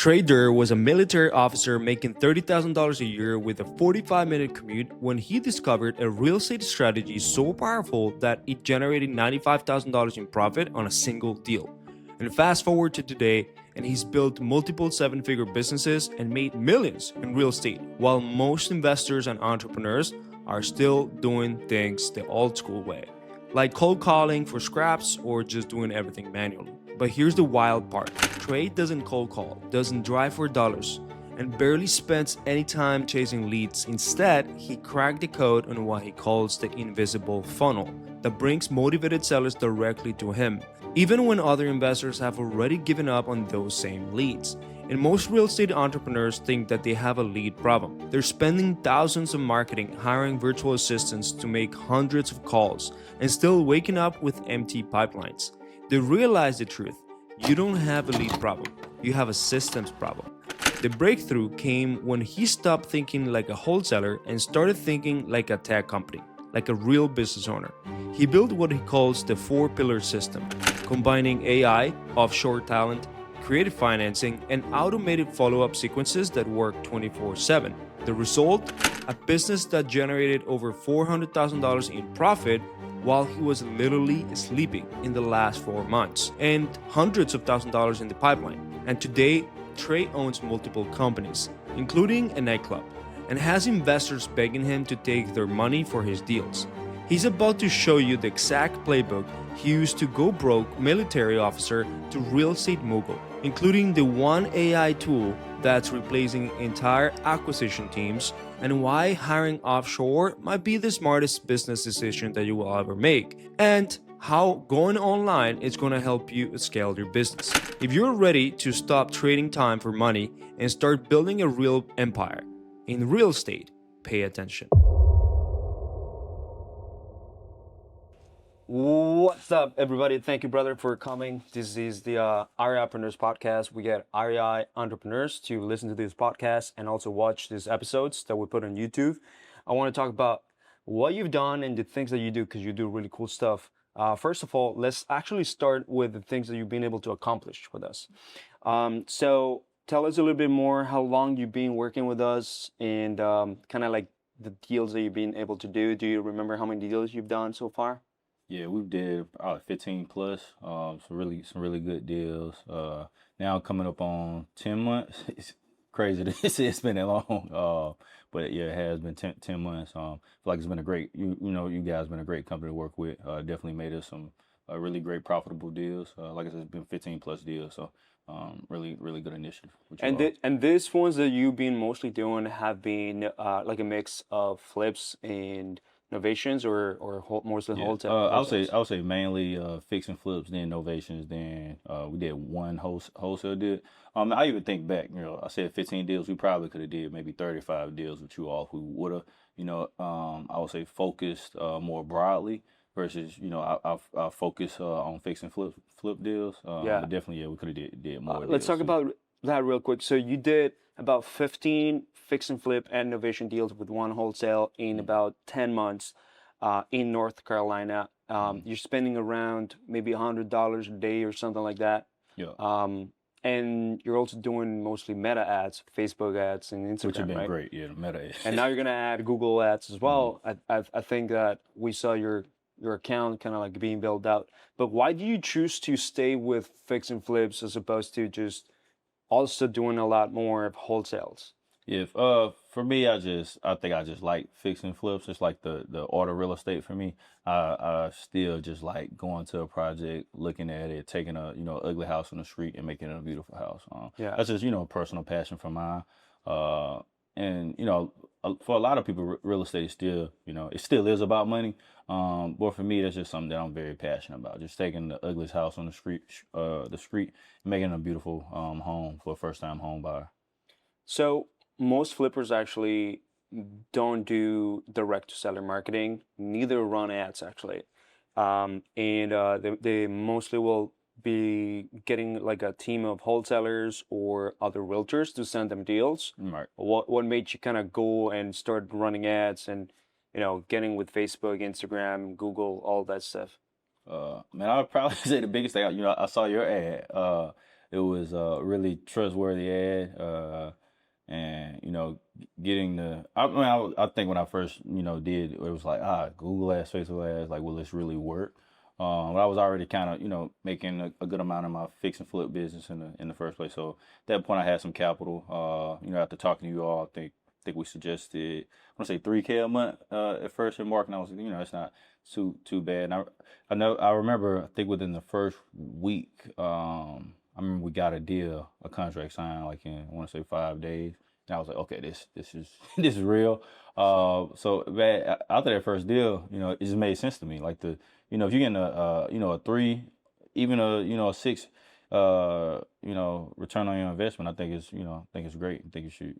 Trey Durr was a military officer making $30,000 a year with a 45-minute commute when he discovered a real estate strategy so powerful that it generated $95,000 in profit on a single deal. And fast forward to today, and he's built multiple seven-figure businesses and made millions in real estate, while most investors and entrepreneurs are still doing things the old school way, like cold calling for scraps or just doing everything manually. But here's the wild part. Trey doesn't cold call, doesn't drive for dollars, and barely spends any time chasing leads. Instead, he cracked the code on what he calls the invisible funnel that brings motivated sellers directly to him, even when other investors have already given up on those same leads. And most real estate entrepreneurs think that they have a lead problem. They're spending thousands on marketing, hiring virtual assistants to make hundreds of calls, and still waking up with empty pipelines. They realize the truth. You don't have a lead problem. You have a systems problem. The breakthrough came when he stopped thinking like a wholesaler and started thinking like a tech company, like a real business owner. He built what he calls the 4-pillar system, combining AI, offshore talent, creative financing, and automated follow-up sequences that work 24/7. The result? A business that generated over $400,000 in profit while he was literally sleeping in the last 4 months, and hundreds of thousands of dollars in the pipeline. And today, Trey owns multiple companies, including a nightclub, and has investors begging him to take their money for his deals. He's about to show you the exact playbook he used to go broke military officer to real estate mogul, including the one AI tool that's replacing entire acquisition teams, and why hiring offshore might be the smartest business decision that you will ever make, and how going online is going to help you scale your business. If you're ready to stop trading time for money and start building a real empire in real estate, pay attention. What's up, everybody? Thank you, brother, for coming. This is the REI Entrepreneurs Podcast. We get REI entrepreneurs to listen to this podcast and also watch these episodes that we put on YouTube. I want to talk about what you've done and the things that you do, because you do really cool stuff. First of all, let's actually start with the things that you've been able to accomplish with us. So tell us a little bit more how long you've been working with us and kind of like the deals that you've been able to do. Do you remember how many deals you've done so far? Yeah, we did probably 15 plus, some really good deals. Now coming up on 10 months. It's crazy that it's been that long. But yeah, it has been 10 months. I feel like it's been a great, you guys been a great company to work with. Definitely made us some really great profitable deals. Like I said, it's been 15 plus deals. So really good initiative. And these ones that you've been mostly doing have been like a mix of flips and novations or mostly wholesale? I would say mainly fix and flips, then novations, then we did one wholesale deal. I even think back, I said 15 deals, we probably could have did maybe 35 deals with you all who would have, I would say focused more broadly versus, I focus on fix and flip deals. But definitely, we could have did more. Let's talk about that real quick. So you did about 15 fix and flip and novation deals with one wholesale in about 10 months in North Carolina. You're spending around maybe $100 a day or something like that. Yeah. And you're also doing mostly meta ads, Facebook ads, and Instagram, which have been right? great. Yeah, the meta ads. And now you're gonna add Google ads as well. I think that we saw your account kind of like being built out. But why do you choose to stay with fix and flips as opposed to just also doing a lot more of wholesales? Yeah, for me, I think I just like fixing flips. It's like the order real estate for me. I still just like going to a project, looking at it, taking a ugly house on the street and making it a beautiful house. That's just a personal passion for mine. And for a lot of people, real estate is still it still is about money. But for me, that's just something that I'm very passionate about. Just taking the ugliest house on the street, and making it a beautiful home for a first-time home buyer. So most flippers actually don't do direct-to-seller marketing, neither run ads actually. And they mostly will be getting like a team of wholesalers or other realtors to send them deals. Right. What made you kind of go and start running ads and getting with Facebook, Instagram, Google, all that stuff? Man, I would probably say the biggest thing, I saw your ad. it was a really trustworthy ad. And getting I think when I first did, it was like Google ads, Facebook ads, like, will this really work? But I was already kind of making a good amount of my fix and flip business in the first place. So at that point I had some capital. After talking to you all, I think we suggested, I want to say 3K a month at first in marketing. I was it's not too bad. And I remember, I think within the first week, I remember we got a contract signed like in, I want to say 5 days. And I was like, okay, this is this is real. So man, after that first deal, it just made sense to me. Like if you're getting a 3, even a 6, return on your investment, I think it's great. I think you should,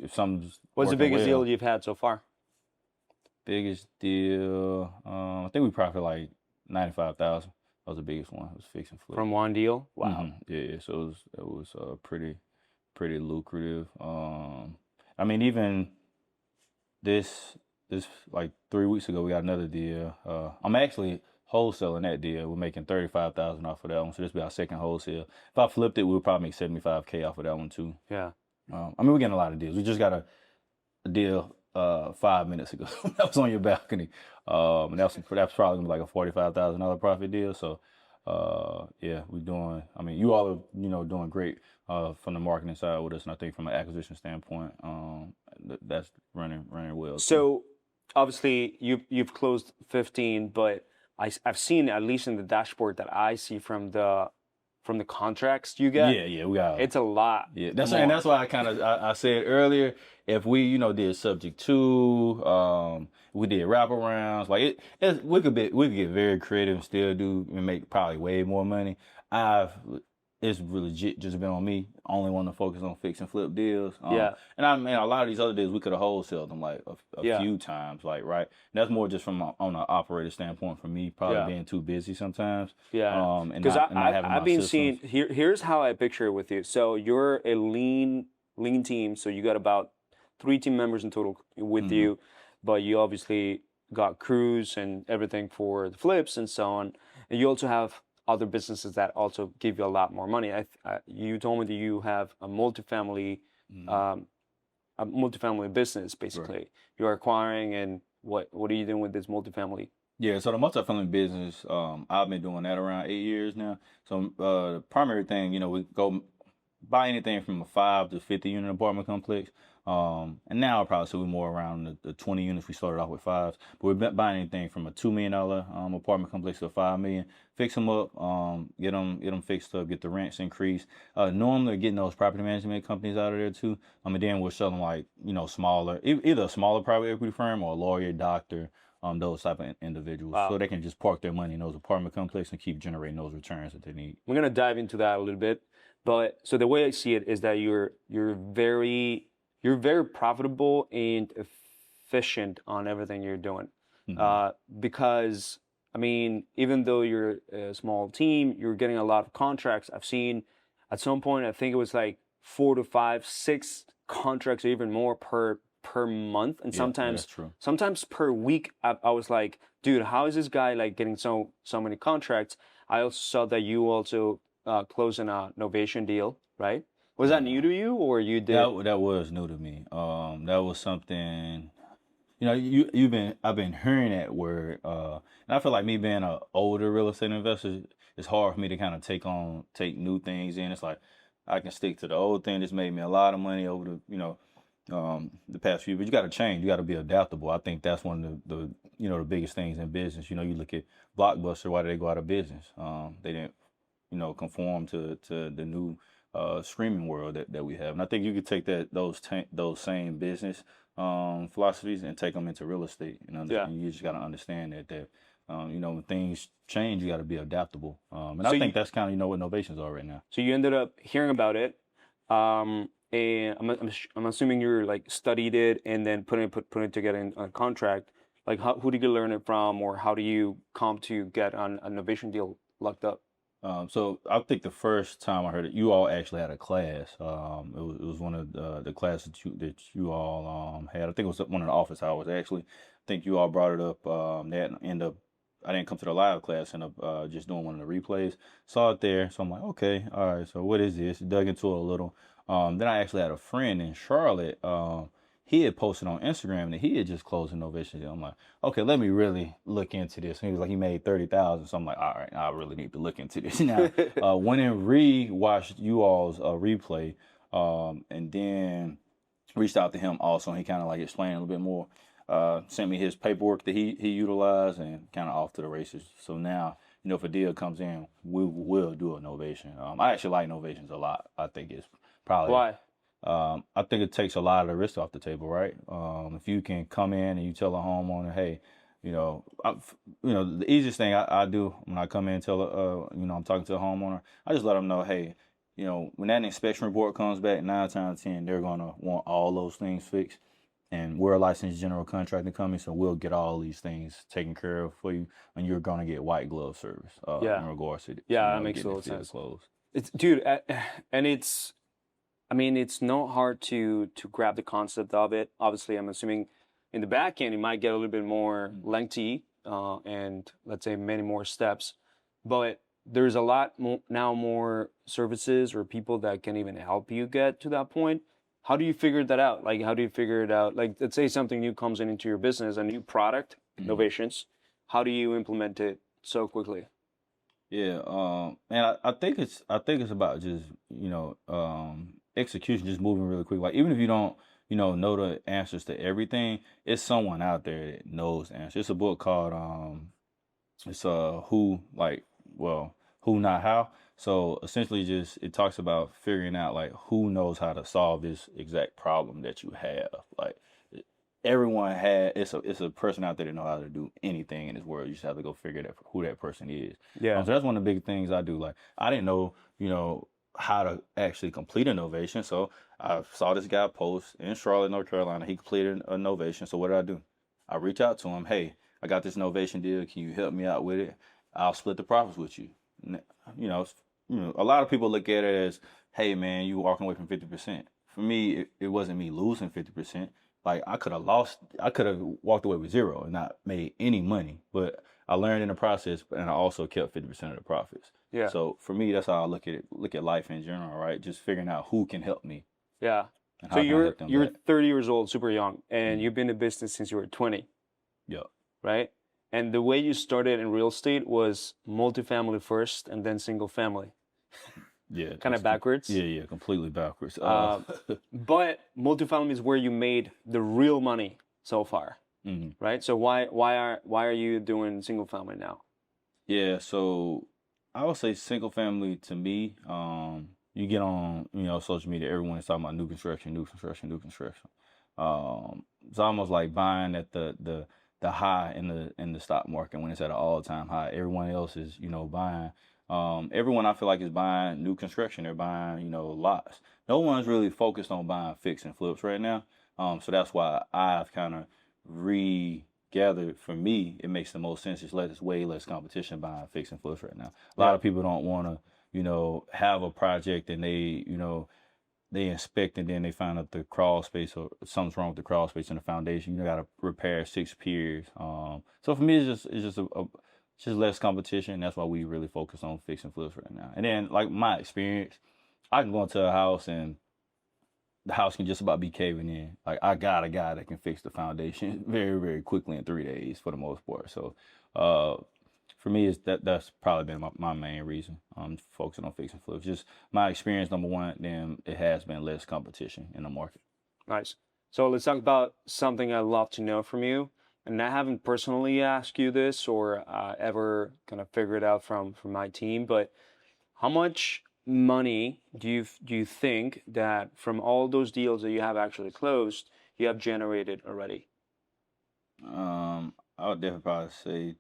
if something's What's the working biggest deal well. you've had so far? Biggest deal, I think we profit like 95,000. That was the biggest one. It was fix and flip. From one deal? Wow. Yeah. So it was pretty lucrative. I mean, even this like 3 weeks ago, we got another deal. I'm actually wholesaling that deal. We're making 35,000 off of that one. So this will be our second wholesale. If I flipped it, we'll probably make 75K off of that one too. Yeah. I mean, we're getting a lot of deals. We just got a deal 5 minutes ago. That was on your balcony. And that's probably gonna be like a $45,000 profit deal. So yeah, we're doing, I mean, you all are, doing great from the marketing side with us. And I think from an acquisition standpoint, that's running well too. So obviously you've closed 15, but I've seen, at least in the dashboard that I see from the contracts you get, Yeah, we got it's a lot. Yeah, that's why I kind of I said earlier, if we did subject to, we did wraparounds, like we could get very creative and still and make probably way more money. It's legit just been on me. Only want to focus on fix and flip deals. Yeah. And I mean, a lot of these other deals we could have wholesaled them like a few times, like, right. And that's more just on an operator standpoint for me, probably being too busy sometimes. Yeah. And Because not having I've my been systems. seeing here's how I picture it with you. So you're a lean team. So you got about 3 team members in total with you, but you obviously got crews and everything for the flips and so on. And you also have other businesses that also give you a lot more money. You told me that you have a multifamily business, basically. Right. You're acquiring, and what are you doing with this multifamily? Yeah, so the multifamily business, I've been doing that around 8 years now. So the primary thing, we go buy anything from a 5 to 50 unit apartment complex. And now I'll probably say we're more around the 20 units. We started off with 5s, but we're buying anything from a $2 million apartment complex to a $5 million. Fix them up, get them fixed up, get the rents increased. Normally getting those property management companies out of there too. And then we're selling like smaller, either a smaller private equity firm or a lawyer, doctor, those type of individuals, so they can just park their money in those apartment complexes and keep generating those returns that they need. We're gonna dive into that a little bit, but so the way I see it is that you're very profitable and efficient on everything you're doing. Because I mean, even though you're a small team, you're getting a lot of contracts. I've seen at some point, I think it was like 4 to 5, 6 contracts or even more per month, and sometimes per week. I was like, dude, how is this guy like getting so many contracts? I also saw that you also closing a Novation deal, right? Was that new to you, or you did? That was new to me. That was something, I've been hearing that word, and I feel like me being an older real estate investor, it's hard for me to kind of take new things in. It's like I can stick to the old thing. This made me a lot of money over the past few, but you got to change. You got to be adaptable. I think that's one of the biggest things in business. You look at Blockbuster. Why did they go out of business? They didn't, conform to the new streaming world that we have. And I think you could take those same business philosophies and take them into real estate. You just got to understand that when things change, you got to be adaptable. And I think that's kind of what Novations are right now. So you ended up hearing about it, and I'm assuming you're like studied it and then putting it together in a contract. Like, who did you learn it from, or how do you come to get on a Novation deal locked up? So I think the first time I heard it, you all actually had a class. It was one of the classes that you all had. I think it was one of the office hours actually. I think you all brought it up. They had end up I didn't come to the live class, and just doing one of the replays. Saw it there, so I'm like, okay, all right. So what is this? Dug into it a little. Then I actually had a friend in Charlotte. He had posted on Instagram that he had just closed a Novation deal. I'm like, okay, let me really look into this. And he was like, he made 30,000. So I'm like, all right, I really need to look into this now. Went and re-watched you all's replay, and then reached out to him also, and he kind of like explained a little bit more. Sent me his paperwork that he utilized, and kind of off to the races. So now, if a deal comes in, we will do a Novation. I actually like Novations a lot. I think it's probably Why? I think it takes a lot of the risk off the table, right? If you can come in and you tell a homeowner, hey, the easiest thing I do when I come in and tell I'm talking to a homeowner, I just let them know, hey, when that inspection report comes back, 9 times out of 10, they're gonna want all those things fixed. And we're a licensed general contracting company, so we'll get all these things taken care of for you, and you're gonna get white glove service in regards to that makes total sense. It's dude, and it's not hard to grab the concept of it. Obviously, I'm assuming in the back end it might get a little bit more lengthy and let's say many more steps, but there's a lot more services or people that can even help you get to that point. How do you figure that out? Like, how do you figure it out? Like, let's say something new comes into your business, a new product, Novations. How do you implement it so quickly? Yeah, and I think it's about just execution, just moving really quick. Like, even if you don't know the answers to everything, it's someone out there that knows the answers. It's a book called it's Who, like, well, Who Not How. So essentially, just it talks about figuring out like who knows how to solve this exact problem that you have. Like, everyone it's a person out there that know how to do anything in this world. You just have to go figure out who that person is. Yeah. So that's one of the big things I do. Like, I didn't know how to actually complete a Novation. So I saw this guy post in Charlotte, North Carolina. He completed a Novation. So what did I do? I reach out to him. Hey, I got this Novation deal. Can you help me out with it? I'll split the profits with you. A lot of people look at it as, hey man, you walking away from 50%. For me, it wasn't me losing 50%. Like, I could have walked away with zero and not made any money. But I learned in the process, and I also kept 50% of the profits. Yeah. So for me, that's how I look at life in general, right? Just figuring out who can help me. Yeah. So you're 30 years old, super young, and you've been in business since you were 20. Yeah. Right? And the way you started in real estate was multifamily first and then single family. Yeah. Kind of backwards. Yeah, completely backwards. But multifamily is where you made the real money so far, right? So why are you doing single family now? Yeah, so I would say single family to me. You get on social media, everyone is talking about new construction. It's almost like buying at the high in the stock market when it's at an all-time high. Everyone else is buying. Everyone I feel like is buying new construction. They're buying lots. No one's really focused on buying fix and flips right now. So that's why I've kind of regathered. For me, it makes the most sense. It's way less competition buying fix and flips right now. A lot of people don't want to have a project and they inspect and then they find out the crawl space or something's wrong with the crawl space in the foundation. You got to repair 6 piers. So for me, it's just less competition. That's why we really focus on fix and flips right now. And then, like, my experience, I can go into a house and the house can just about be caving in. Like, I got a guy that can fix the foundation very, very quickly in 3 days for the most part. So for me, that's probably been my main reason. Focusing on fix and flips. Just my experience, number one, then it has been less competition in the market. Nice. So let's talk about something I'd love to know from you. And I haven't personally asked you this or ever kind of figured it out from my team, but how much money do you think that from all those deals that you have actually closed, you have generated already? I would definitely probably say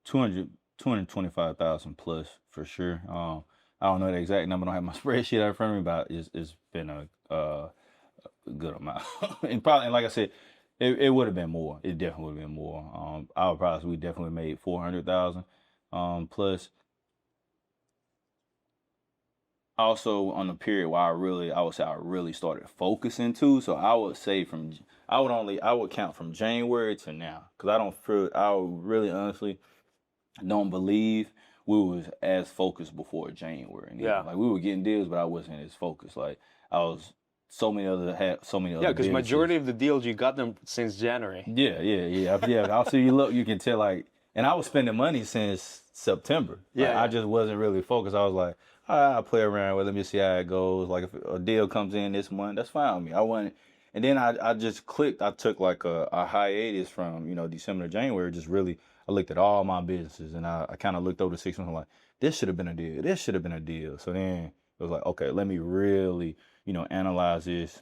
225,000 plus for sure. I don't know the exact number. I don't have my spreadsheet out in front of me, but it's been a good amount. and like I said, it would have been more. It definitely would have been more. We definitely made 400,000 plus. Also on the period where I would say I really started focusing too. So I would say I would count from January to now, because I would really honestly, I don't believe we was as focused before January. Yeah. Like we were getting deals, but I wasn't as focused. Like I was had so many Yeah, other because businesses. majority of the deals you got them since January. Yeah. I'll see you look. You can tell like, and I was spending money since September. Like, I just wasn't really focused. I was like, all right, I'll play around with. Let me see how it goes. Like if a deal comes in this month, that's fine with me. I wasn't. And then I just clicked. I took like a hiatus from December to January. Just really, I looked at all my businesses and I kind of looked over the 6 months. I'm like, this should have been a deal. This should have been a deal. So then it was like, okay, let me really analyze this.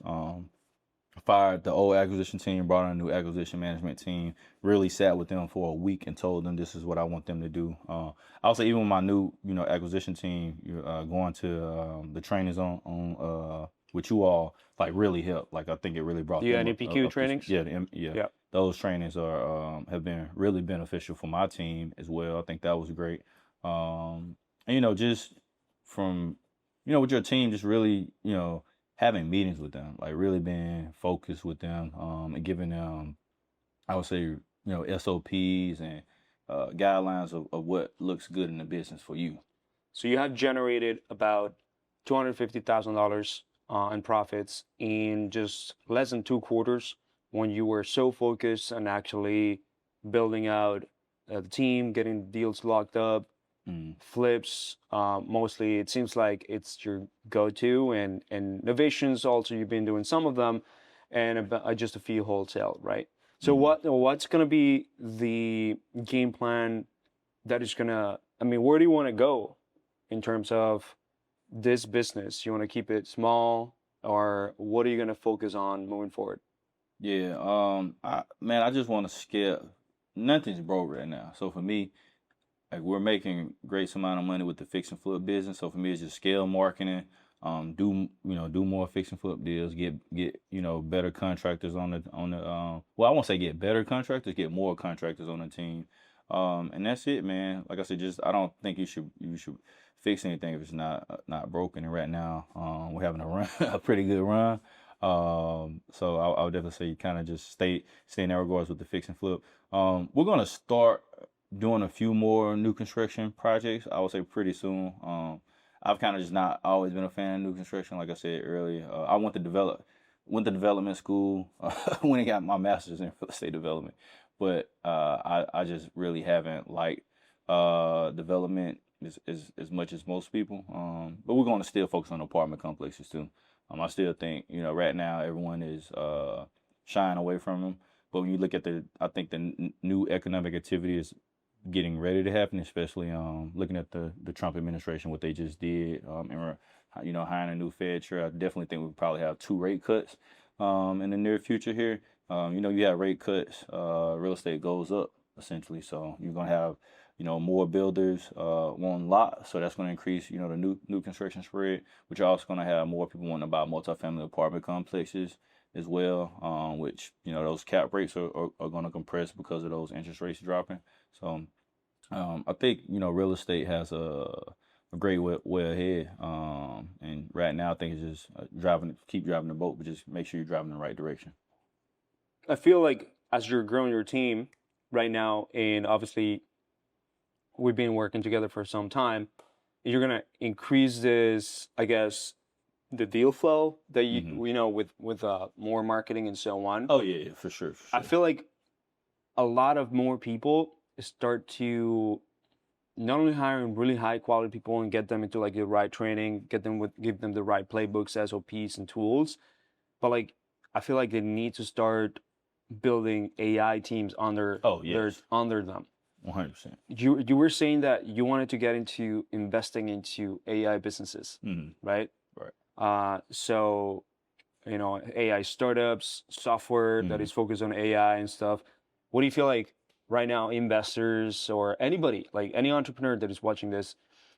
Fired the old acquisition team, brought on a new acquisition management team, really sat with them for a week and told them this is what I want them to do. I would say even with my new, acquisition team, going to the trainings on with you all, like really helped. Like I think it really brought Do you them have any PQ trainings? Yeah. Those trainings have been really beneficial for my team as well. I think that was great. And just from with your team, just really having meetings with them, like really being focused with them, and giving them, I would say, SOPs and guidelines of what looks good in the business for you. So you have generated about $250,000 in profits in just less than 2 quarters when you were so focused on actually building out the team, getting deals locked up, flips. Mostly, it seems like it's your go-to, and novations also you've been doing some of them, and just a few wholesale, right? So what's gonna be the game plan that is gonna? I mean, where do you want to go in terms of this business? You want to keep it small, or what are you gonna focus on moving forward? Yeah, I just want to scale. Nothing's broke right now, so for me, like we're making great amount of money with the fix and flip business. So for me, it's just scale marketing. Do more fix and flip deals. Get better contractors on the Well, I won't say get better contractors. Get more contractors on the team. And that's it, man. Like I said, I don't think you should fix anything if it's not broken. And right now, we're having a run, a pretty good run. So I would definitely say you kind of just stay in that regards with the fix and flip. We're gonna start doing a few more new construction projects, I would say pretty soon. I've kind of just not always been a fan of new construction. Like I said earlier, I went to development school when I got my master's in real estate development, but I just really haven't liked development as much as most people. But we're going to still focus on apartment complexes too. I still think right now everyone is shying away from them. But when you look at I think the new economic activity is getting ready to happen, especially looking at the Trump administration, what they just did, and hiring a new Fed chair. I definitely think we'll probably have 2 rate cuts in the near future here. You have rate cuts, real estate goes up essentially, so you're gonna have more builders wanting lots, so that's going to increase the new construction spread, which you're also going to have more people wanting to buy multifamily apartment complexes as well, which those cap rates are going to compress because of those interest rates dropping. So I think real estate has a great way ahead, and right now I think it's just keep driving the boat, but just make sure you're driving in the right direction. I feel like as you're growing your team right now, and obviously we've been working together for some time, you're gonna increase this, I guess, the deal flow that with more marketing and so on. Oh yeah, for sure. I feel like a lot of more people start to not only hiring really high quality people and get them into like the right training, give them the right playbooks, SOPs, and tools, but like I feel like they need to start building AI teams under them. 100%. You were saying that you wanted to get into investing into AI businesses, right? Right. So AI startups, software that is focused on AI and stuff. What do you feel like right now investors or anybody, like any entrepreneur that is watching this,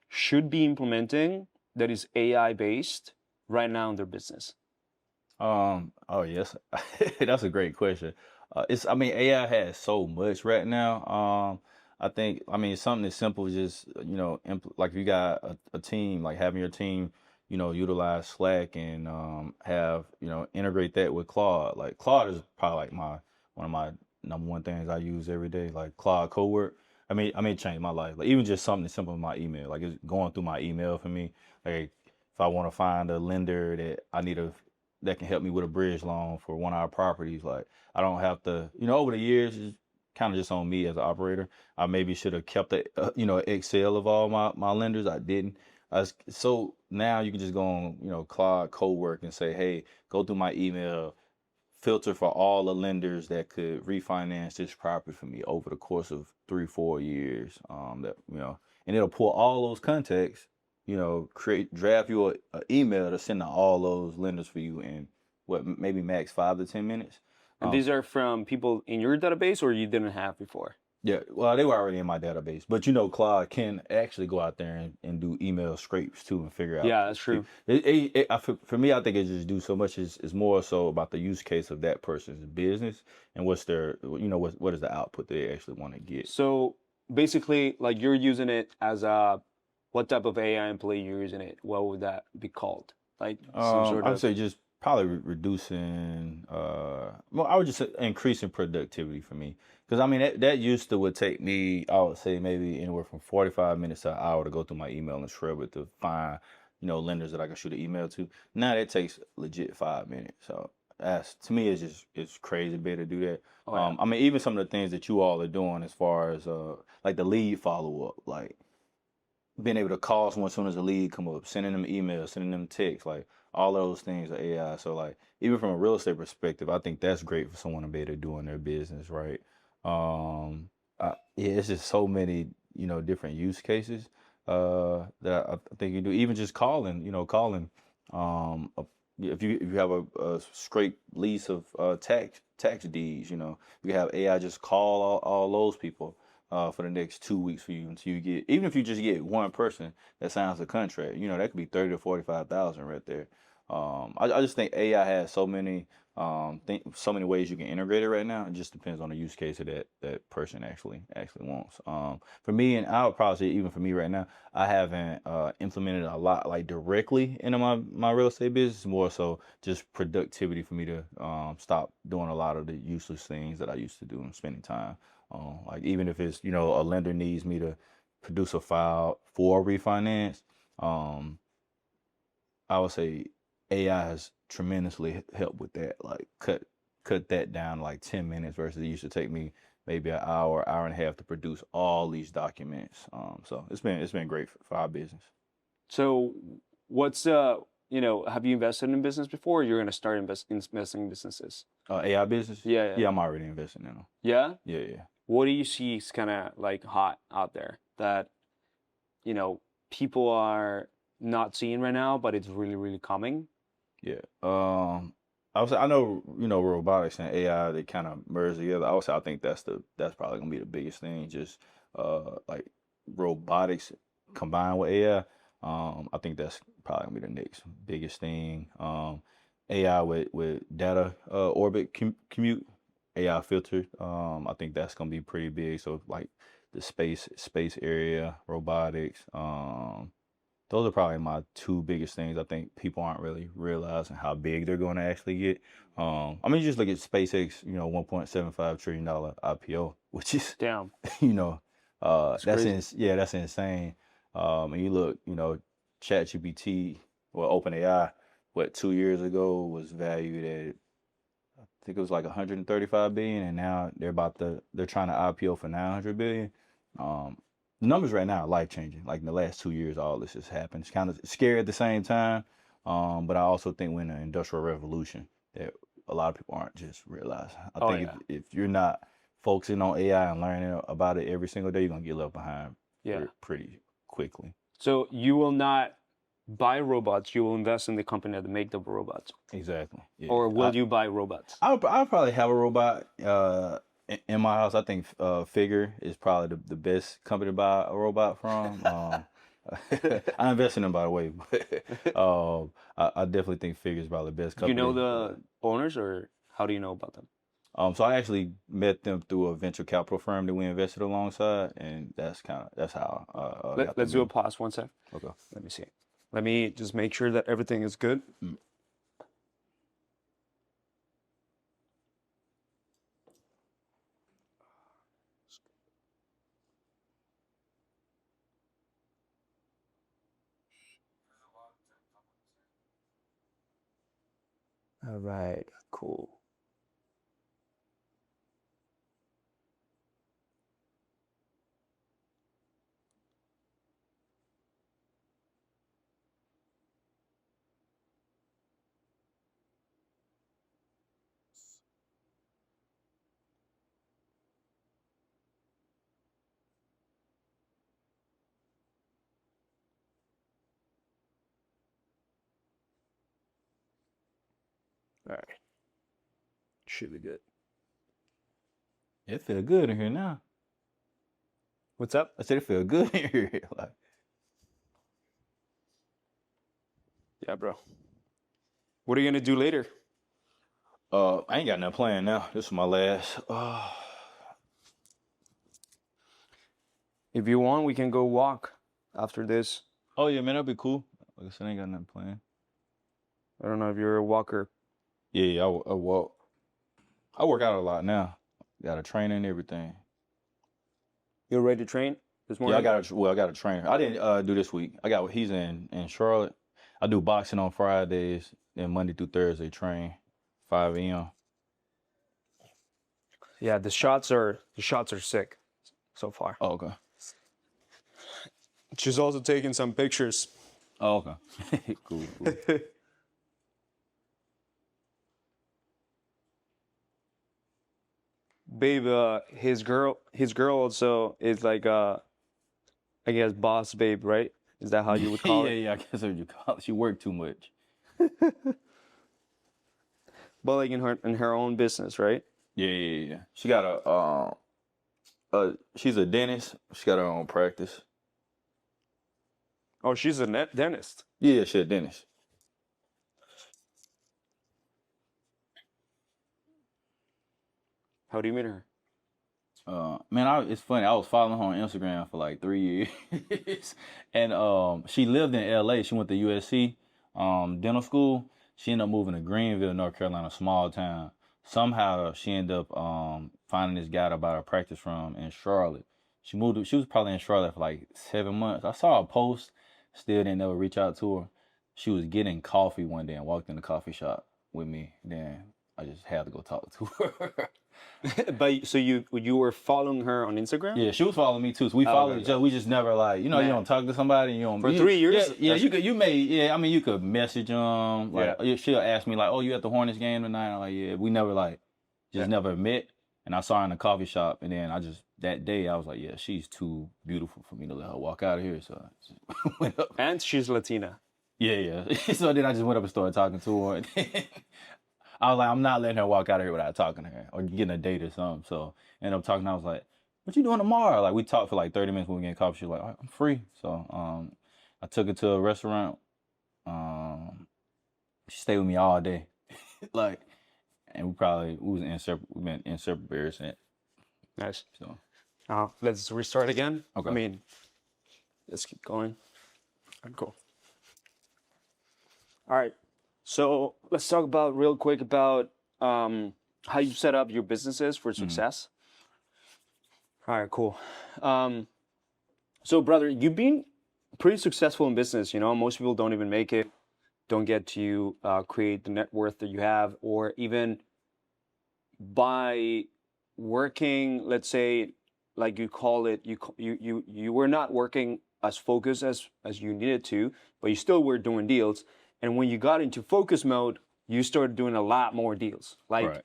should be implementing that is AI based right now in their business? Oh yes, that's a great question. AI has so much right now. I think something as simple as just like if you got a team, like having your team utilize Slack and have integrate that with Claude. Like Claude is probably like one of my number one things I use every day. Like Claude Cowork, it changed my life. Like even just something simple in my email, like it's going through my email for me. Like if I want to find a lender that can help me with a bridge loan for one of our properties, like I don't have to, over the years, it's kind of just on me as an operator. I maybe should have kept Excel of all my lenders. I didn't. So now you can just go on, Claude Cowork and say, hey, go through my email, filter for all the lenders that could refinance this property for me over the course of 3-4 years. And it'll pull all those contacts, draft you an email to send to all those lenders for you in maybe max 5 to 10 minutes. And these are from people in your database or you didn't have before? Yeah, well, they were already in my database, but Claude can actually go out there and do email scrapes too and figure out. Yeah, that's true. For me, I think it just do so much. Is more so about the use case of that person's business and what's their, what is the output they actually want to get. So basically, like you're using it as what type of AI employee you're using it? What would that be called? Like some sort of. I would say just probably reducing. I would just say increasing productivity for me. Because that used to would take me, I would say maybe anywhere from 45 minutes to an hour to go through my email and scrub it to find, lenders that I can shoot an email to. Now that takes legit 5 minutes. So to me, it's crazy better to do that. Oh, yeah. Even some of the things that you all are doing as far as like the lead follow up, like being able to call someone as soon as the lead come up, sending them emails, sending them texts, like all of those things are AI. So like even from a real estate perspective, I think that's great for someone to be able to do in their business, right? It's just so many, different use cases that I think you do. Even just calling, if you have a scrape lease of tax deeds, you have AI just call all those people for the next 2 weeks for you until you get, even if you just get one person that signs a contract, that could be 30 to 45,000 right there. I just think AI has so many ways you can integrate it right now. It just depends on the use case that that person actually wants. For me, and I would probably say even for me right now, I haven't implemented a lot like directly into my real estate business. More so just productivity for me to stop doing a lot of the useless things that I used to do and spending time. Like even if it's a lender needs me to produce a file for a refinance, I would say AI has tremendously helped with that. Like cut that down to like 10 minutes versus it used to take me maybe an hour and a half to produce all these documents. So it's been great for our business. So what's have you invested in business before? Or you're going to start investing in businesses? AI business? Yeah. Yeah, I'm already investing in them. Yeah? Yeah. What do you see is kind of like hot out there that, people are not seeing right now, but it's really, really coming? Yeah. I would say I know robotics and AI, they kind of merge together. I would say I think that's probably gonna be the biggest thing. Just like robotics combined with AI. I think that's probably gonna be the next biggest thing. AI with data orbit commute, AI filtered. I think that's gonna be pretty big. So like the space area, robotics. Those are probably my two biggest things. I think people aren't really realizing how big they're going to actually get. You just look at SpaceX, $1.75 trillion IPO, which is, Damn. that's insane. And you look, ChatGPT, OpenAI, 2 years ago was valued at, I think it was like 135 billion, and now they're trying to IPO for 900 billion. The numbers right now are life changing. Like in the last 2 years, all this has happened. It's kind of scary at the same time. But I also think we're in an industrial revolution that a lot of people aren't just realizing. I think if you're not focusing on AI and learning about it every single day, you're gonna get left behind pretty quickly. So you will not buy robots, you will invest in the company that make the robots. Exactly. Yeah. Or will you buy robots? I'll probably have a robot in my house. I think Figure is probably the best company to buy a robot from. I invest in them, by the way, but I definitely think Figure is probably the best company. Do you know the owners, or how do you know about them? So I actually met them through a venture capital firm that we invested alongside, and that's how. Let's do a pause 1 sec. Okay. Let me see. Let me just make sure that everything is good. All right, cool. All right, should be good. It feel good in here now. What's up? I said it feel good in here. Like, Yeah, bro. What are you gonna do later? I ain't got nothing planned now. This is my last. If you want, we can go walk after this. Oh yeah, man, that'd be cool. Like I said, I ain't got nothing planned. I don't know if you're a walker. Yeah, I walk. I work out a lot now. Got a trainer and everything. You're ready to train this Yeah, morning? I got a trainer. I didn't do this week. He's in Charlotte. I do boxing on Fridays, then Monday through Thursday train, 5 a.m. Yeah, the shots are sick so far. Oh, okay. She's also taking some pictures. Oh, okay. Cool. Babe, his girl also is like I guess boss babe, right? Is that how you would call it? Yeah, I guess that's what you call it. She worked too much. But like in her own business, right? Yeah. She got she's a dentist. She got her own practice. Oh, she's a dentist. Yeah, she's a dentist. How do you meet her? Man, it's funny. I was following her on Instagram for like 3 years, and she lived in L.A. She went to USC dental school. She ended up moving to Greenville, North Carolina, small town. Somehow she ended up finding this guy to buy her practice from in Charlotte. She was probably in Charlotte for like 7 months. I saw a post, still didn't never reach out to her. She was getting coffee one day and walked in the coffee shop with me. Then I just had to go talk to her. But so you were following her on Instagram? Yeah, she was following me too. So we followed each other. We just never like, you don't talk to somebody. You don't For 3 years? Yeah, I mean, you could message them. Like, she'll ask me like, "Oh, you at the Hornets game tonight?" I'm like, "Yeah." We never like, never met. And I saw her in the coffee shop, and then that day I was like, "Yeah, she's too beautiful for me to let her walk out of here." So I just went up. And she's Latina. Yeah. So then I just went up and started talking to her. And I was like, I'm not letting her walk out of here without talking to her or getting a date or something. So I ended up talking. I was like, "What you doing tomorrow?" Like we talked for like 30 minutes when we getting coffee. She was like, "All right, I'm free." So I took her to a restaurant. She stayed with me all day. Like, and we've been in separate areas since. Nice. So let's restart again. Okay. I mean, let's keep going. Cool. All right. So let's talk real quick about how you set up your businesses for success. All right, cool. So brother, you've been pretty successful in business. Most people don't even make it, don't get to create the net worth that you have, or even by working, let's say, like you call it, you were not working as focused as you needed to, but you still were doing deals. And when you got into focus mode, you started doing a lot more deals, like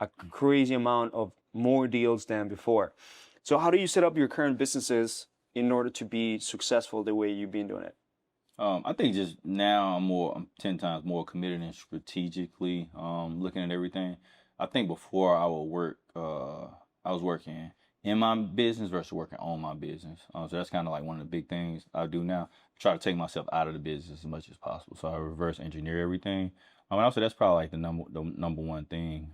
a crazy amount of more deals than before. So how do you set up your current businesses in order to be successful the way you've been doing it? I think just now I'm 10 times more committed and strategically looking at everything. I think before I would work, I was working in my business versus working on my business. So that's kind of like one of the big things I do now. Try to take myself out of the business as much as possible. So I reverse engineer everything. And also that's probably like the number one thing.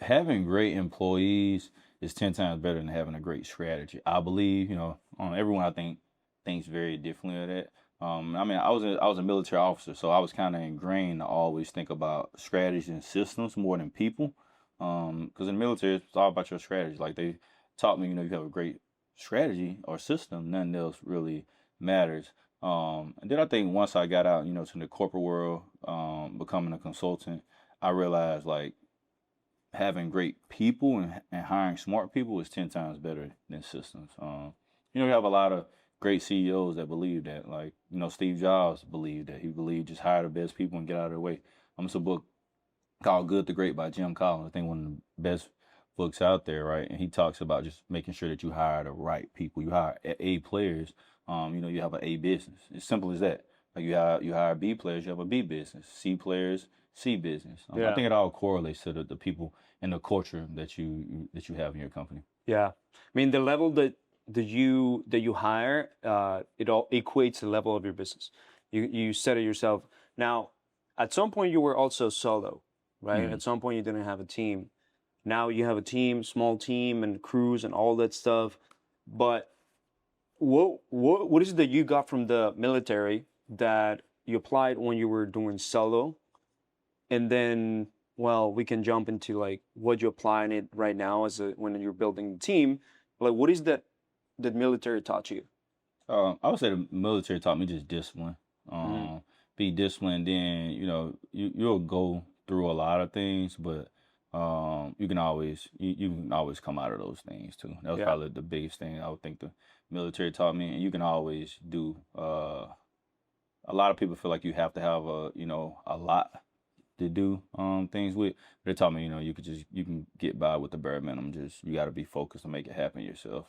Having great employees is 10 times better than having a great strategy. I believe, everyone I think thinks very differently of that. I mean, I was a military officer, so I was kind of ingrained to always think about strategies and systems more than people. Because in the military, it's all about your strategy. Like they taught me, you have a great strategy or system, nothing else really matters. And then I think once I got out, to the corporate world, becoming a consultant, I realized like having great people and hiring smart people is 10 times better than systems. You have a lot of great CEOs that believe that. Like, Steve Jobs believed that. He believed just hire the best people and get out of their way. It's a book called Good to Great by Jim Collins. I think one of the best books out there, right? And he talks about just making sure that you hire the right people. You hire A players. You have an A business. It's simple as that. Like you hire B players, you have a B business. C players, C business. I Yeah. think it all correlates to the people and the culture that you have in your company. Yeah. I mean, the level that you hire, it all equates the level of your business. You said it yourself. Now, at some point you were also solo, right? Mhm. At some point you didn't have a team. Now you have a team, small team and crews and all that stuff. But what is it that you got from the military that you applied when you were doing solo? And then, well, we can jump into like what you apply in it right now when you're building a team. Like, what is that military taught you? I would say the military taught me just discipline. Mhm. Be disciplined. Then you'll go through a lot of things, but you can always come out of those things too. That was Yeah. probably the biggest thing I would think the military taught me. And you can always do. A lot of people feel like you have to have a lot to do things with. But it taught me, you can get by with the bare minimum. Just you got to be focused and make it happen yourself.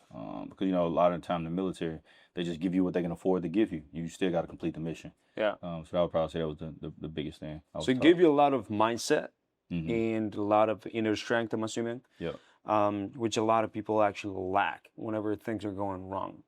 Because a lot of the time in the military, they just give you what they can afford to give you. You still got to complete the mission. Yeah. So I would probably say that was the biggest thing. So it gave you a lot of mindset Mm-hmm. and a lot of inner strength, I'm assuming. Yeah. Which a lot of people actually lack whenever things are going wrong.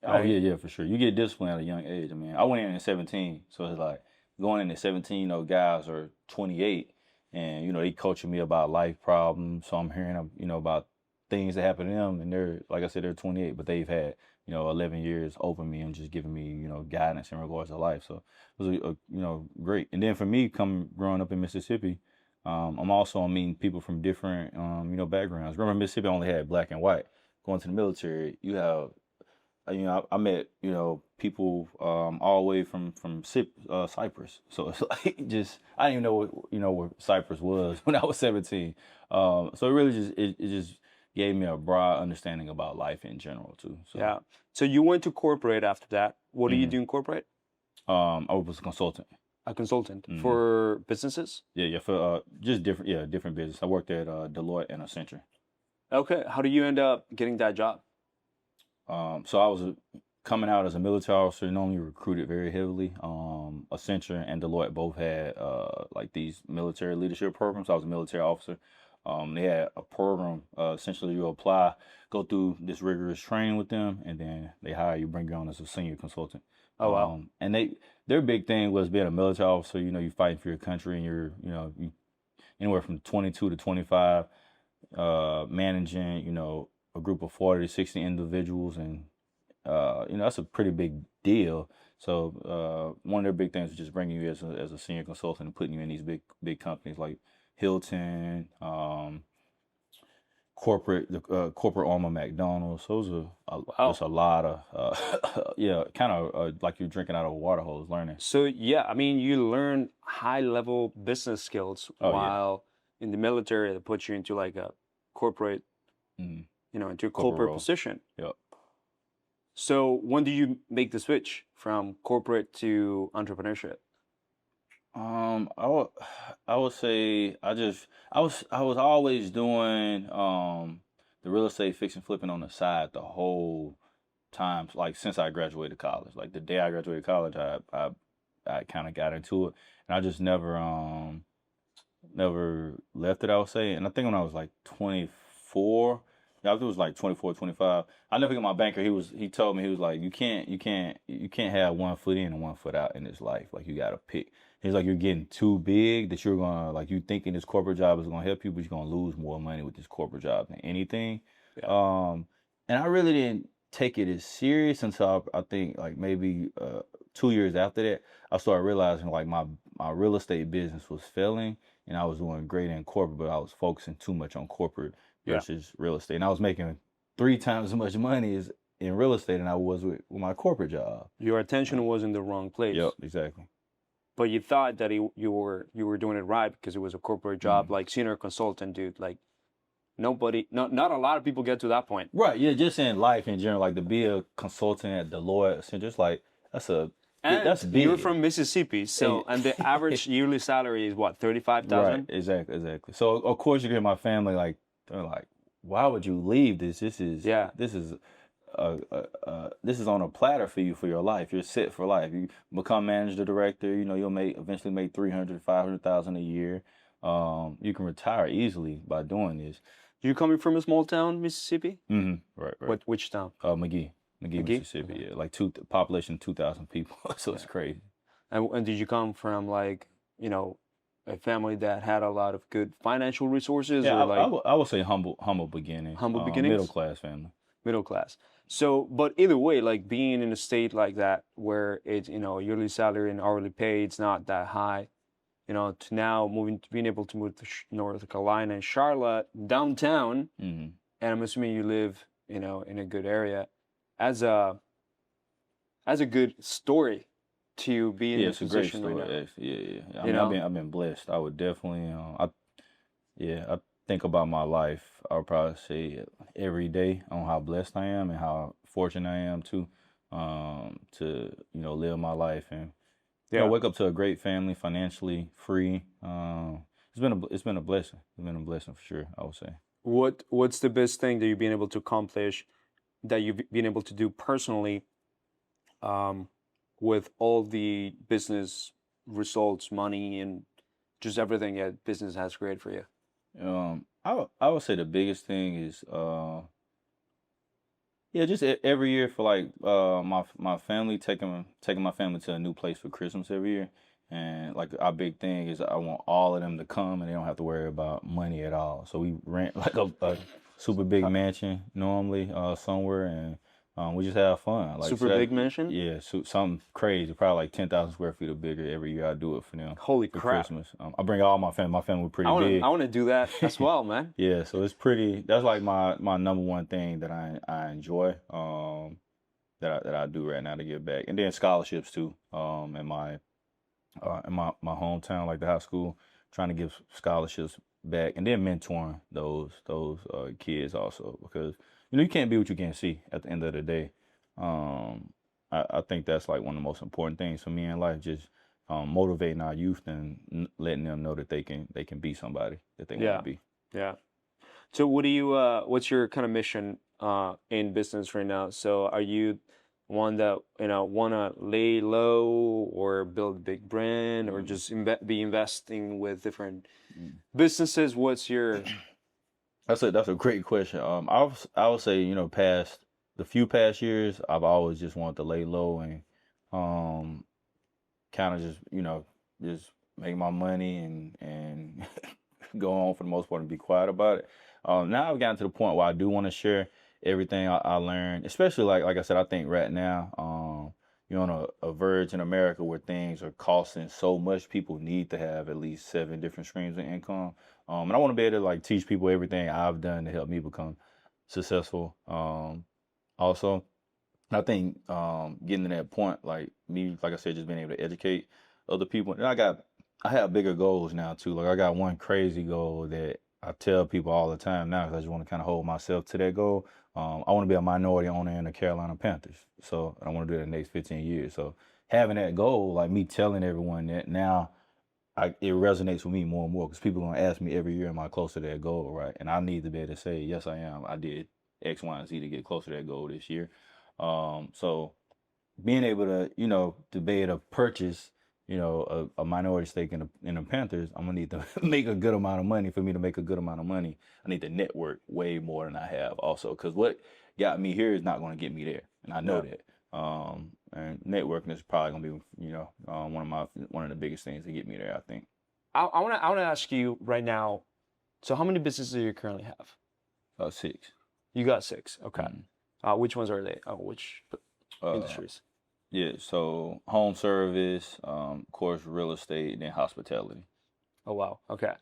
Oh Right? yeah, for sure. You get disciplined at a young age. I mean, I went in at 17, so it's like going in at 17. Guys are 28, and they coaching me about life problems. So I'm hearing about things that happen to them, and they're like I said, they're 28, but they've had 11 years over me and just giving me guidance in regards to life. So it was great. And then for me, growing up in Mississippi, I'm also meeting people from different backgrounds. Remember, Mississippi only had black and white. Going to the military, you have I met people all the way from Cyprus. So it's like just I didn't even know what Cyprus was when I was 17. So it really just gave me a broad understanding about life in general too. So Yeah. So you went to corporate after that. What do you Mhm. do in corporate? I was a consultant. A consultant Mhm. for businesses. Yeah, for just different business. I worked at Deloitte and Accenture. Okay. How do you end up getting that job? So I was coming out as a military officer, normally recruited very heavily. Accenture and Deloitte both had like these military leadership programs. I was a military officer. They had a program. Essentially, you apply, go through this rigorous training with them, and then they hire you, bring you on as a senior consultant. Oh wow. And their big thing was being a military officer. You're fighting for your country, and you anywhere from 22 to 25, managing a group of 40 to 60 individuals, and that's a pretty big deal. So one of their big things is just bringing you as a senior consultant and putting you in these big companies like Hilton, corporate arm of McDonald's. Those are just a lot of kind of like you're drinking out of a water hose, learning. So yeah, I mean, you learn high level business skills Oh, yeah. while in the military. That puts you into like a corporate, Mhm. into a Corporate corporate role. position. Yep. So when do you make the switch from corporate to entrepreneurship? I would say I was always doing the real estate fixing flipping on the side the whole time, like since I graduated college. Like the day I graduated college, I kind of got into it, and I just never left it, I would say. And I think when I was like 24, I think it was like 24, 25. I never get my banker. He told me, he was like, you can't have one foot in and one foot out in this life. Like you gotta pick. He's like, you're getting too big that you're gonna, like, you thinking this corporate job is gonna help you, but you're gonna lose more money with this corporate job than anything. Yeah. And I really didn't take it as serious until I think like maybe 2 years after that, I started realizing like my real estate business was failing, and I was doing great in corporate, but I was focusing too much on corporate Yeah. versus real estate, and I was making 3 times as much money as in real estate than I was with my corporate job. Your attention was in the wrong place. Yep, exactly. But you thought that you were doing it right because it was a corporate job, like senior consultant, dude. Like not a lot of people get to that point. Right. Yeah. Just in life in general, like to be a consultant at Deloitte, so just like that's big. You're from Mississippi, so and the average yearly salary is what, 35,000? Right. Exactly. So of course you get my family like they're like, why would you leave this? This is this is on a platter for you for your life. You're set for life. You become manager director. You know you'll eventually make 300, 500,000 a year. You can retire easily by doing this. You coming from a small town, Mississippi? Mm-hmm. Right. Which town? McGee, Mississippi. Okay. Yeah, like population 2,000 people. So it's crazy. And did you come from like a family that had a lot of good financial resources? Yeah, or I would say humble beginning. Humble beginnings? Middle class family. Middle class. So, but either way, like being in a state like that where it's yearly salary and hourly pay, it's not that high. To now being able to move to North Carolina and Charlotte downtown, and I'm assuming you live, in a good area, as a good story to be in this position right now. Yeah. I mean, I've been blessed. I would definitely, I think about my life. I would probably say every day on how blessed I am and how fortunate I am to live my life and. Yeah, I wake up to a great family, financially free. It's been a blessing. It's been a blessing for sure, I would say. What's the best thing that you've been able to accomplish, that you've been able to do personally, with all the business results, money, and just everything that business has created for you? I would say the biggest thing is just every year for like my family, taking my family to a new place for Christmas every year, and like our big thing is I want all of them to come and they don't have to worry about money at all. So we rent like a super big mansion normally somewhere, and we just have fun. Like super big mansion? Yeah, something crazy, probably like 10,000 square feet or bigger every year. I do it for them. Holy for crap! Christmas. I bring all my family. My family pretty big. I want to do that as well, man. Yeah, so it's pretty. That's like my number one thing that I enjoy. That I do right now to give back, and then scholarships too. In my hometown, like the high school, trying to give scholarships back, and then mentoring those kids also, because you can't be what you can't see at the end of the day. I think that's like one of the most important things for me in life, just motivating our youth and letting them know that they can be somebody that they want to be. Yeah. So what's your kind of mission in business right now? So are you one that want to lay low or build a big brand, or just be investing with different businesses? What's your That's a great question. I would say past the few past years, I've always just wanted to lay low and kind of just make my money and go on for the most part and be quiet about it. Now I've gotten to the point where I do want to share everything I learned, especially like I said, I think right now, you're on a verge in America where things are costing so much. People need to have at least 7 different streams of income. And I want to be able to like teach people everything I've done to help me become successful. Also, I think getting to that point, like me, like I said, just being able to educate other people. And I have bigger goals now too. Like I got one crazy goal that I tell people all the time now, because I just want to kind of hold myself to that goal. I want to be a minority owner in the Carolina Panthers. So I want to do that in the next 15 years. So having that goal, like me telling everyone that now, it resonates with me more and more, because people are going to ask me every year, am I close to that goal, right? And I need to be able to say, yes, I am. I did X, Y, and Z to get closer to that goal this year. So being able to, to be able to purchase, a minority stake in the Panthers, I'm going to need to make a good amount of money. For me to make a good amount of money, I need to network way more than I have also, because what got me here is not going to get me there. And I know that. And networking is probably going to be, one of the biggest things to get me there, I think. I want to ask you right now, so how many businesses do you currently have? 6. You got 6. Okay. Which ones are they? Which industries? Yeah, so home service, of course, real estate, and then hospitality. Oh, wow. Okay.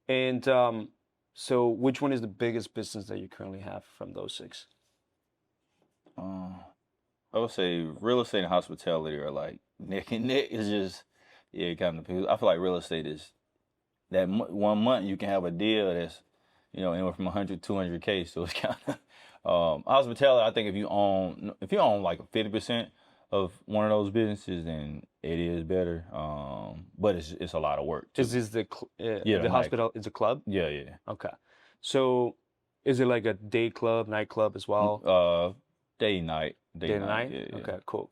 And so which one is the biggest business that you currently have from those 6? I would say real estate and hospitality are like neck and neck. It's just, yeah, kind of. I feel like real estate is that 1 month you can have a deal that's, anywhere from 100, 200K. So it's kind of, hospitality. I think if you own like 50% of one of those businesses, then it is better. But it's a lot of work too. Is this Yeah, the hospital is a club? Yeah, yeah. Okay. So is it like a day club, nightclub as well? Day night, Day and night? Yeah, yeah. Okay, cool.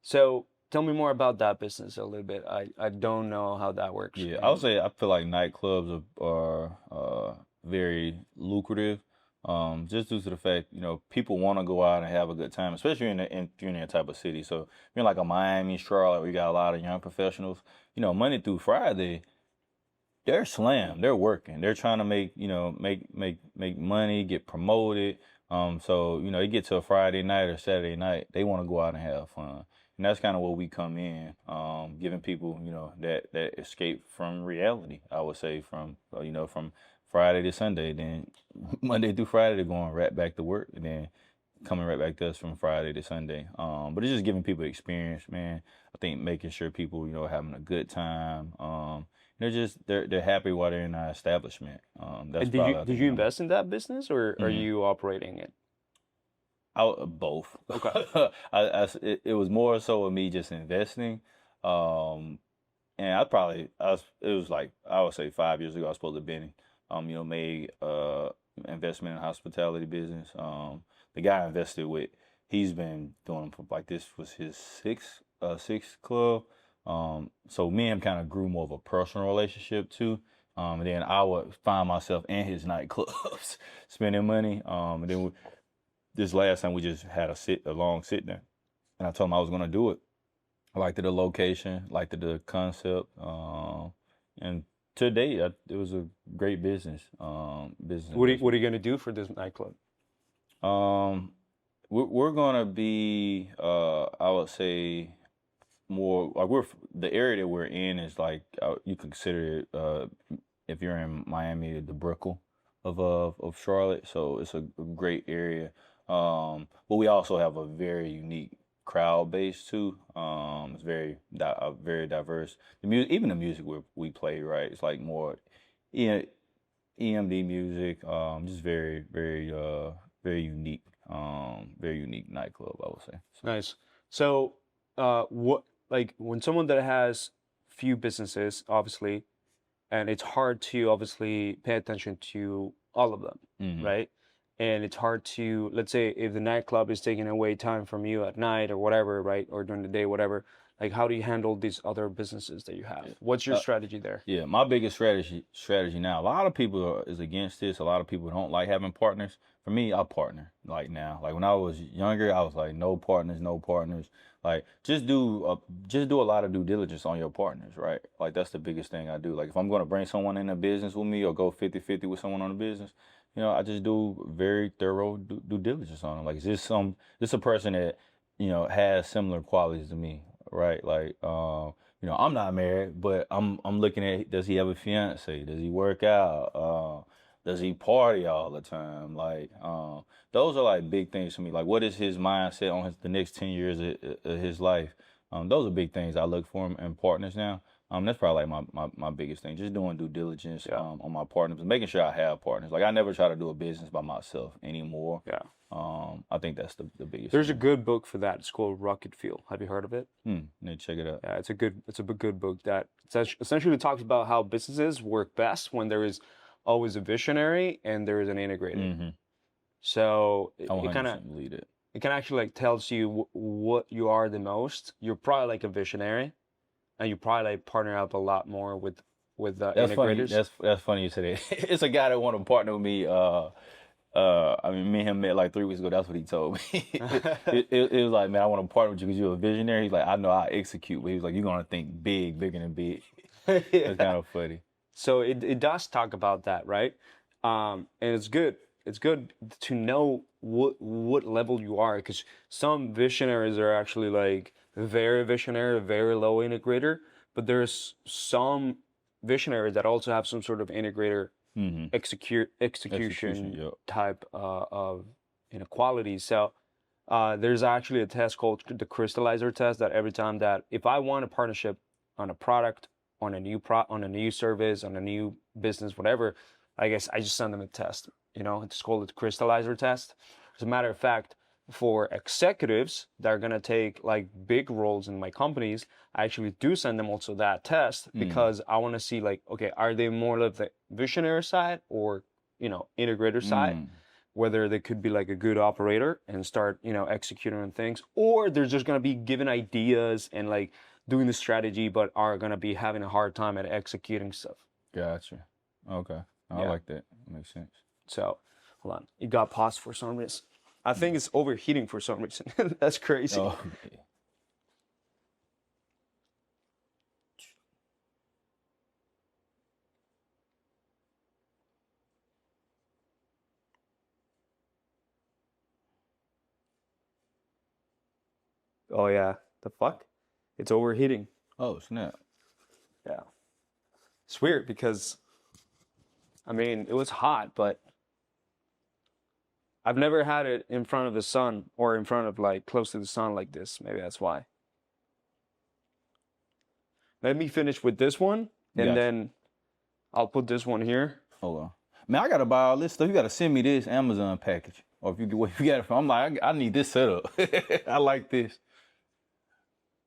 So tell me more about that business a little bit. I don't know how that works. Yeah, I would say I feel like nightclubs are very lucrative, just due to the fact, people want to go out and have a good time, especially if you're in that type of city. So if you're in like a Miami, Charlotte, we got a lot of young professionals. Monday through Friday, they're slammed. They're working. They're trying to make money, get promoted. So you get to a Friday night or Saturday night, they want to go out and have fun, and that's kind of where we come in, giving people that escape from reality. I would say from Friday to Sunday, then Monday through Friday they're going right back to work, and then coming right back to us from Friday to Sunday. But it's just giving people experience, man. I think making sure people having a good time. They're happy while they're in our establishment. That's And probably did you invest in that business, or are Mhm. you operating it? Both. Okay. It was more so of me just investing. Um, and it was like, I would say 5 years ago, I was supposed to have been, made investment in hospitality business. The guy I invested with, he's been doing for like this was his sixth club. So me and him kind of grew more of a personal relationship too. And then I would find myself in his nightclubs spending money. And then this last time we just had a long sit there, and I told him I was gonna do it. I liked the location, liked the concept, and today it was a great business. What are you gonna do for this nightclub? Um, we're gonna be, I would say, more like the area that we're in is like you could consider it, if you're in Miami, the Brickell of Charlotte. So it's a great area. But we also have a very unique crowd base too. It's very diverse. Even the music we play, right? It's like more, EMD music. Just very very unique. Very unique nightclub, I would say. So, Nice. So, what like when someone that has few businesses, obviously, and it's hard to obviously pay attention to all of them, mhm. right? And it's hard to, let's say, if the nightclub is taking away time from you at night or whatever, right? Or during the day, whatever. Like, how do you handle these other businesses that you have? What's your strategy there? Yeah, my biggest strategy now. A lot of people is against this. A lot of people don't like having partners. For me, I partner like now. Like when I was younger, I was like no partners, no partners. Like just do a lot of due diligence on your partners, right? Like that's the biggest thing I do. Like if I'm going to bring someone in a business with me or go 50-50 with someone on a business, I just do very thorough due diligence on them. Like is this a person that has similar qualities to me, right? Like I'm not married, but I'm looking at, does he have a fiance? Does he work out? Does he party all the time? Like those are like big things for me. Like what is his mindset on the next 10 years of his life? Those are big things I look for in partners now. That's probably like my biggest thing. Just doing due diligence Yeah. on my partners, and making sure I have partners. Like I never try to do a business by myself anymore. Yeah. I think that's the biggest There's a thing. good book for that. It's called Rocket Fuel. Have you heard of it? Need to check it out. Yeah, it's a good book that essentially talks about how businesses work best when there is always a visionary and there is an integrator. Mm-hmm. So I it kind of 100% believe it. it can actually like tells you what you are the most. You're probably like a visionary, and you probably like partner up a lot more with That's funny. integrators. That's funny you said that. It's a guy that want to partner with me. I mean, me and him met like 3 weeks ago. That's what he told me. It was like, man, I want to partner with you because you're a visionary. He's like, I know I execute, but he was like, you're gonna think big, bigger than big. It's Yeah. kind of funny. So it does talk about that, right? And it's good. It's good to know what level you are, because some visionaries are actually like very visionary, very low integrator, but there's some visionaries that also have some sort of integrator Mm-hmm. execution Yep. type of qualities. So There's actually a test called the crystallizer test that every time that if I want a partnership on a product, on a new service, on a new business, whatever, I guess I just send them a test. It's called the crystallizer test. As a matter of fact, for executives that are gonna take like big roles in my companies, I actually do send them also that test because I want to see like, okay, are they more of the visionary side or integrator side? Whether they could be like a good operator and start, executing on things, or they're just gonna be given ideas and like doing the strategy, but are gonna be having a hard time at executing stuff. Gotcha. Okay. I Yeah. like that. Makes sense. So, hold on, it got paused for some reason. I think it's overheating for some reason. That's crazy. Oh, yeah. Oh yeah, the fuck? It's overheating. Oh, snap. Yeah. It's weird because, I mean, it was hot, but I've never had it in front of the sun or in front of like close to the sun like this. Maybe that's why. Let me finish with this one and Gotcha. then I'll put this one here. Hold on. Man, I gotta buy all this stuff. You gotta send me this Amazon package. Or if you got it from, I'm like, I need this setup. I like this.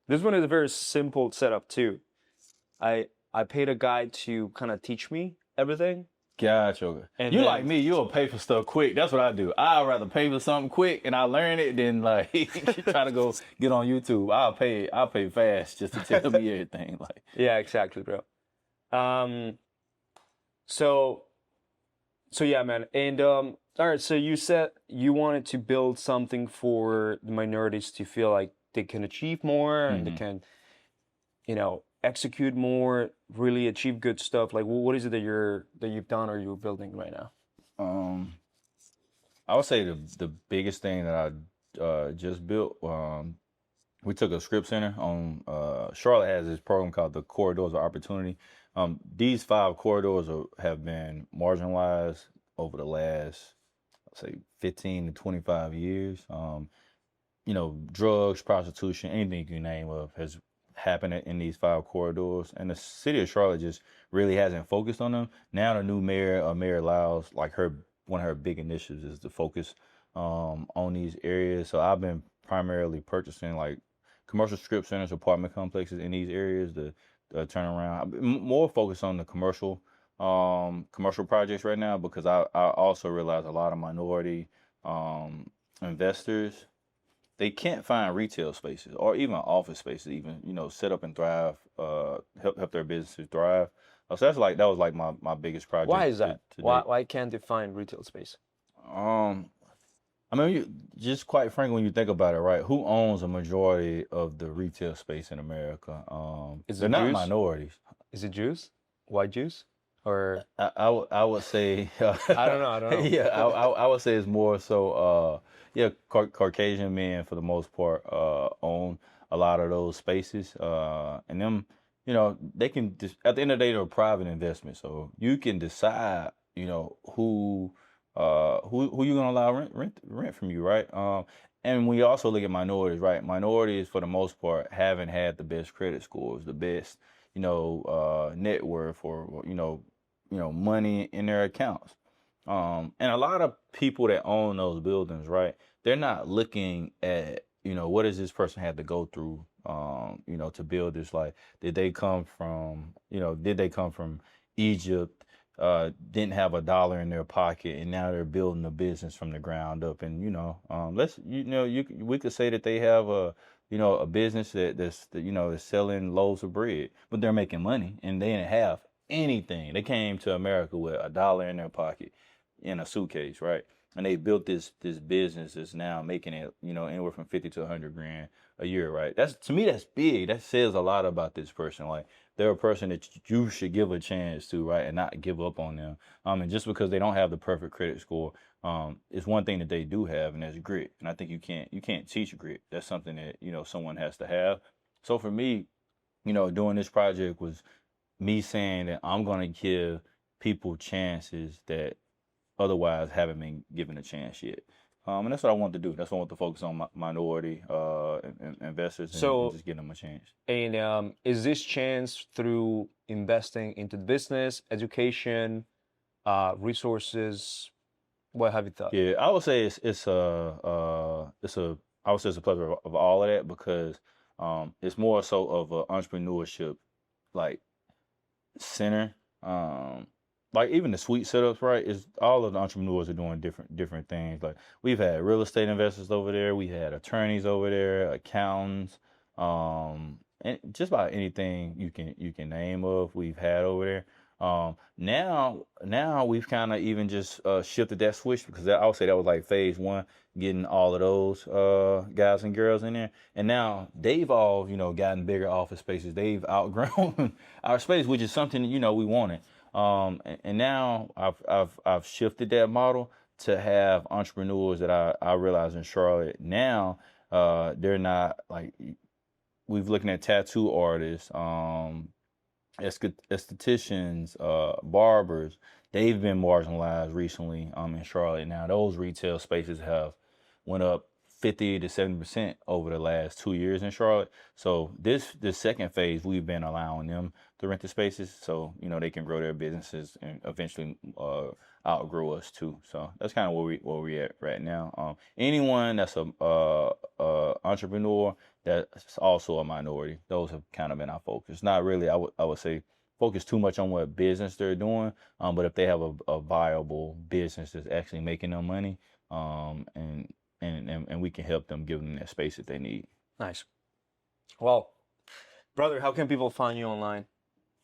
This one is a very simple setup too. I paid a guy to kind of teach me everything. Gotcha. And You then- like me, you'll pay for stuff quick. That's what I do. I'd rather pay for something quick and I learn it than like try to go get on YouTube. I'll pay fast just to tell me everything. Like, Yeah, exactly, bro. So yeah, man. And all right, so you said you wanted to build something for the minorities to feel like they can achieve more and they can, execute more, really achieve good stuff. Like, what is it that you've done or you're building right now? I would say the biggest thing that I just built, we took a script center on Charlotte has this program called the Corridors of Opportunity. These 5 corridors have been marginalized over the last, I'd say, 15 to 25 years. Drugs, prostitution, anything you can name of has happened in these 5 corridors. And the city of Charlotte just really hasn't focused on them. Now the new mayor, Mayor Lyles, like one of her big initiatives is to focus on these areas. So I've been primarily purchasing like commercial strip centers, apartment complexes in these areas to turn around. I've been more focused on the commercial projects right now because I also realize a lot of minority investors, they can't find retail spaces or even office spaces, even set up and thrive, help their businesses thrive. So that was like my biggest project. Why is that? to Why can't they find retail space? I mean, just quite frankly, when you think about it, right? Who owns a majority of the retail space in America? Is They're it not Jews? minorities. Is it Jews? White Jews? Or I would say I don't know. Yeah, I would say it's more so Caucasian men for the most part own a lot of those spaces, and them they can at the end of the day they're a private investment, so you can decide who you're gonna allow rent from you, right? And we also look at minorities, right? Minorities for the most part haven't had the best credit scores, the best net worth, or money in their accounts. And a lot of people that own those buildings, right? They're not looking at, what does this person have to go through, to build this life? Did they come from Egypt, didn't have a dollar in their pocket, and now they're building a business from the ground up? And, we could say that they have a business that's selling loaves of bread, but they're making money and they didn't have anything. They came to America with a dollar in their pocket in a suitcase, right? And they built this business that's now making it, anywhere from 50 to 100 grand a year, right? To me, that's big. That says a lot about this person. Like, they're a person that you should give a chance to, right, and not give up on them. And just because they don't have the perfect credit score, it's one thing that they do have, and that's grit. And I think you can't teach grit. That's something that someone has to have. So for me, doing this project was me saying that I'm gonna give people chances that otherwise haven't been given a chance yet. And that's what I want to do. That's what I want to focus on, minority investors, and So, just give them a chance. and is this chance through investing into the business, education, resources? What have you thought? Yeah, I would say I would say it's a pleasure of all of that, because it's more so of an entrepreneurship like center. Like even the suite setups, right? Is all of the entrepreneurs are doing different things. Like we've had real estate investors over there, we had attorneys over there, accountants, and just about anything you can name of we've had over there. Now we've kind of even just shifted that switch, because I would say that was like phase one, getting all of those guys and girls in there, and now they've all gotten bigger office spaces. They've outgrown our space, which is something we wanted. And now I've shifted that model to have entrepreneurs that I realize in Charlotte now. They're not like, we've looking at tattoo artists, estheticians, barbers. They've been marginalized recently in Charlotte. Now those retail spaces have went up 50 to 70% over the last 2 years in Charlotte. So this second phase, we've been allowing them to rent the spaces, so they can grow their businesses and eventually outgrow us too. So that's kind of where we at right now. Anyone that's a entrepreneur that's also a minority, those have kind of been our focus. Not really, I would say, focus too much on what business they're doing, but if they have a viable business that's actually making them money, and we can help them, give them that space that they need. Nice. Well, brother, how can people find you online?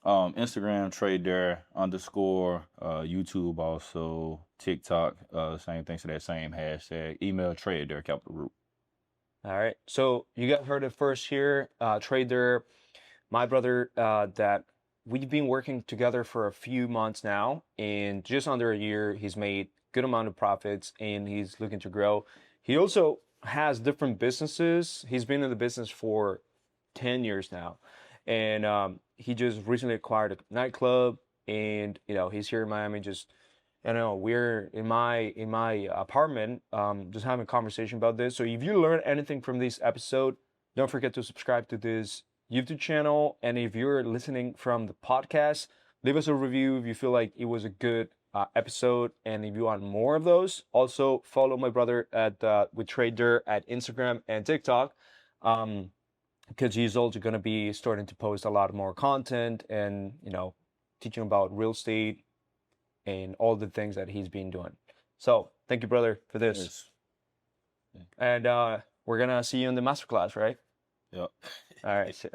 Instagram, Trey Durr _ YouTube, also TikTok, same thing, so that same hashtag. Email Trey Durr, capital root. All right. So you got heard it first here. Trey Durr, my brother, that we've been working together for a few months now, and just under a year, he's made good amount of profits, and he's looking to grow. He also has different businesses. He's been in the business for 10 years now, and he just recently acquired a nightclub, and he's here in Miami. Just we're in my apartment, just having a conversation about this. So if you learned anything from this episode, don't forget to subscribe to this YouTube channel, and if you're listening from the podcast, leave us a review if you feel like it was a good episode, and if you want more of those. Also follow my brother at with Trey Durr at Instagram and TikTok, because he's also going to be starting to post a lot more content, and teaching about real estate and all the things that he's been doing. So thank you, brother, for this. Yes. And we're gonna see you in the masterclass, right? Yep. All right.